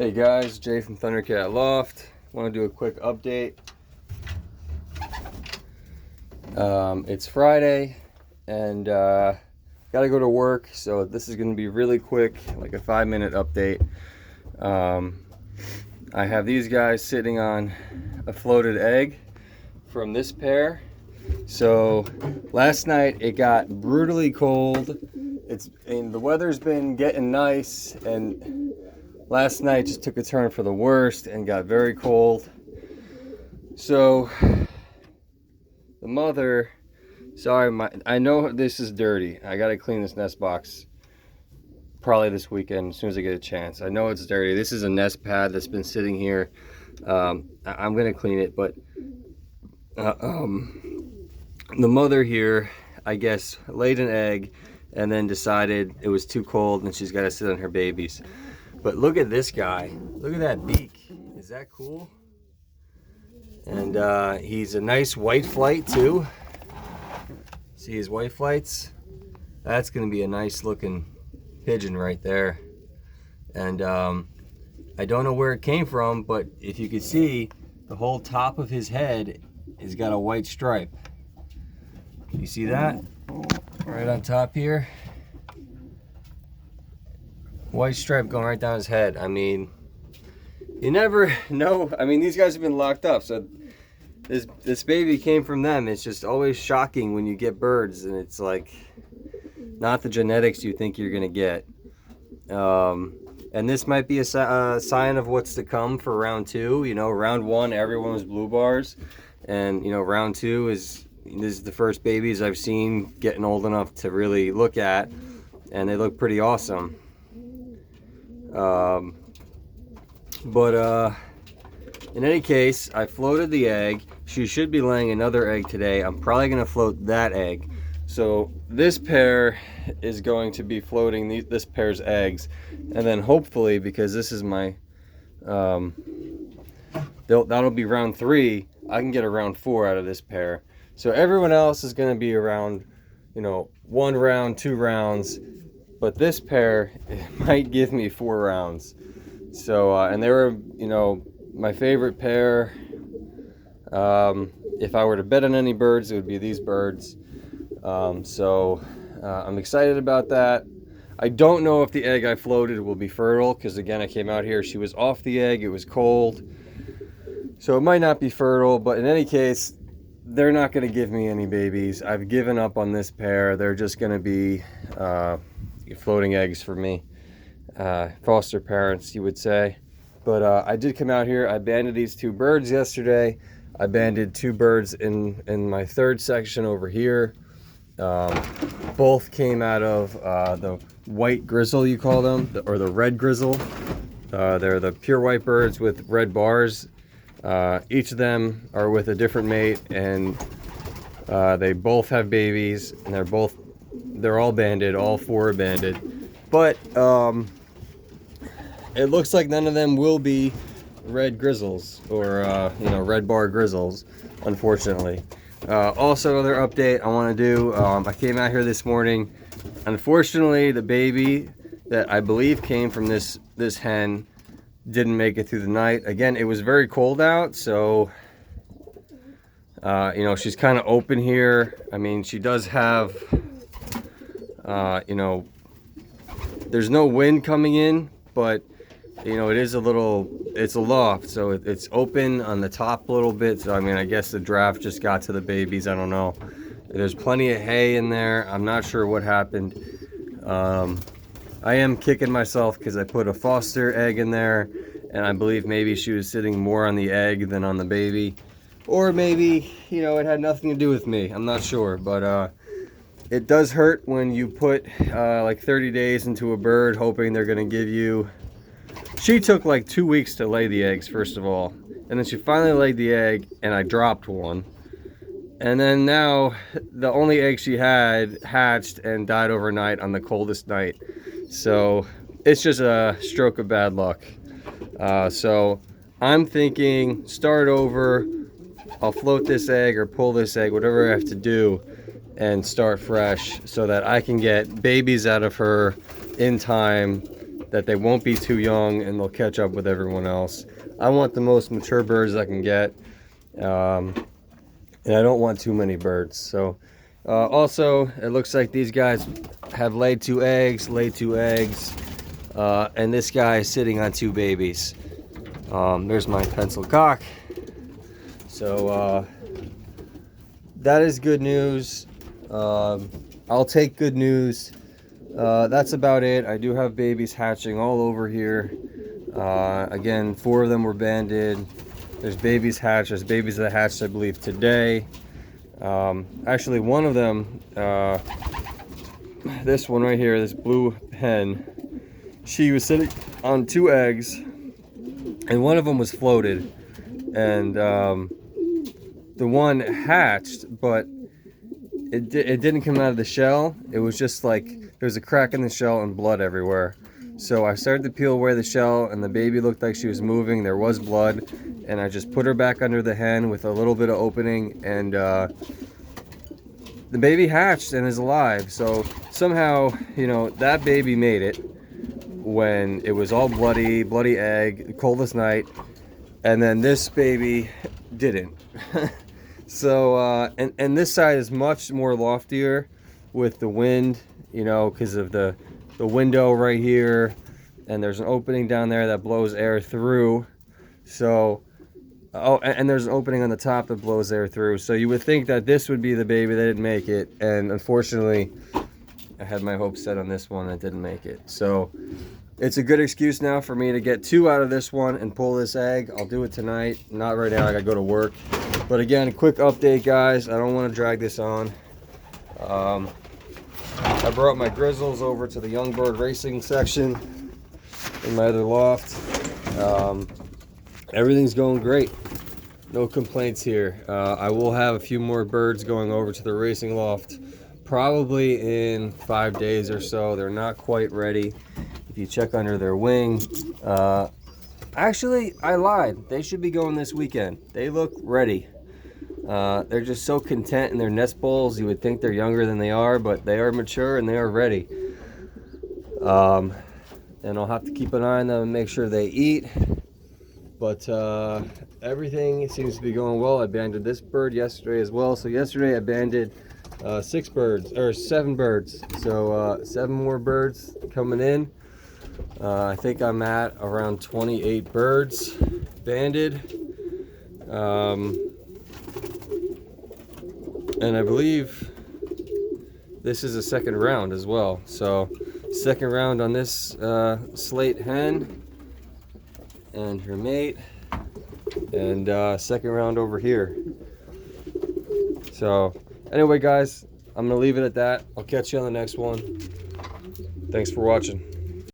Hey guys, Jay from Thundercat Loft. Want to do a quick update. It's Friday and gotta go to work, so this is going to be really quick, like a 5-minute update. I have these guys sitting on a floated egg from this pair. So last night it got brutally cold. The weather's been getting nice, and last night just took a turn for the worst and got very cold. So the mother, I know this is dirty. I gotta clean this nest box probably this weekend as soon as I get a chance. I know it's dirty. This is a nest pad that's been sitting here. I'm gonna clean it, but the mother here, I guess, laid an egg and then decided it was too cold and she's got to sit on her babies. But look at this guy. Look at that beak. Is that cool? And he's a nice white flight too. See his white flights? That's going to be a nice looking pigeon right there. And I don't know where it came from, but if you could see, the whole top of his head has got a white stripe. You see that? Right on top here. White stripe going right down his head. I mean, you never know. I mean, these guys have been locked up, so this baby came from them. It's just always shocking when you get birds and it's like not the genetics you think you're gonna get. And this might be a sign of what's to come for round 2. You know, round 1 everyone was blue bars, and you know, round 2 this is the first babies I've seen getting old enough to really look at, and they look pretty awesome. In any case, I floated the egg. She should be laying another egg today. I'm probably gonna float that egg. So this pair is going to be floating this pair's eggs, and then hopefully, because this is my that'll be round 3, I can get a round 4 out of this pair. So everyone else is going to be around, you know, 1 round, 2 rounds, but this pair might give me 4 rounds. So and they were, you know, my favorite pair. If I were to bet on any birds, it would be these birds. I'm excited about that. I don't know if the egg I floated will be fertile, because again, I came out here, she was off the egg, it was cold, so it might not be fertile. But in any case, they're not going to give me any babies. I've given up on this pair. They're just going to be floating eggs for me, foster parents, you would say. But I did come out here. I banded these 2 birds yesterday. I banded 2 birds in my 3rd section over here. Both came out of the white grizzle, you call them, or the red grizzle. They're the pure white birds with red bars. Each of them are with a different mate, and they both have babies, and they're all banded. All 4 are banded, but it looks like none of them will be red grizzles, or you know, red bar grizzles, unfortunately. Also, another update I want to do, I came out here this morning. Unfortunately, the baby that I believe came from this hen didn't make it through the night. Again, it was very cold out, so you know, she's kind of open here. I mean, she does have you know, there's no wind coming in, but you know, it's a loft, so it's open on the top a little bit. So I mean, I guess the draft just got to the babies, I don't know. There's plenty of hay in there. I'm not sure what happened. I am kicking myself because I put a foster egg in there, and I believe maybe she was sitting more on the egg than on the baby, or maybe, you know, it had nothing to do with me. I'm not sure, but it does hurt when you put like 30 days into a bird hoping they're gonna give you. She took like 2 weeks to lay the eggs, first of all, and then she finally laid the egg, and I dropped one. And then now the only egg she had hatched and died overnight on the coldest night. So it's just a stroke of bad luck. So I'm thinking start over. I'll float this egg or pull this egg, whatever I have to do, and start fresh so that I can get babies out of her in time that they won't be too young and they'll catch up with everyone else. I want the most mature birds I can get, and I don't want too many birds. So also, it looks like these guys have laid 2 eggs, and this guy is sitting on 2 babies. There's my pencil cock. So that is good news. I'll take good news. That's about it. I do have babies hatching all over here. Again, 4 of them were banded. There's babies hatched. There's babies that hatched, I believe, today. Actually, one of them, this one right here, this blue hen, she was sitting on 2 eggs, and one of them was floated. And the one hatched, but it didn't come out of the shell. It was just like there was a crack in the shell and blood everywhere. So I started to peel away the shell, and the baby looked like she was moving. There was blood, and I just put her back under the hen with a little bit of opening, and the baby hatched and is alive. So somehow, you know, that baby made it when it was all bloody egg, coldest night, and then this baby didn't. So and this side is much more loftier with the wind, you know, because of the window right here, and there's an opening down there that blows air through. So and there's an opening on the top that blows air through. So you would think that this would be the baby that didn't make it, and unfortunately I had my hopes set on this one that didn't make it. So it's a good excuse now for me to get 2 out of this one and pull this egg. I'll do it tonight, not right now. I gotta go to work. But again, a quick update, guys. I don't want to drag this on. I brought my grizzles over to the young bird racing section in my other loft. Everything's going great. No complaints here. I will have a few more birds going over to the racing loft probably in 5 days or so. They're not quite ready. If you check under their wing, actually, I lied. They should be going this weekend. They look ready. They're just so content in their nest bowls. You would think they're younger than they are, but they are mature and they are ready. And I'll have to keep an eye on them and make sure they eat. But everything seems to be going well. I banded this bird yesterday as well. So yesterday I banded 7 birds. So 7 more birds coming in. I think I'm at around 28 birds banded. And I believe this is a second round as well. So second round on this slate hen and her mate, and second round over here. So anyway, guys, I'm gonna leave it at that. I'll catch you on the next one. Thanks for watching.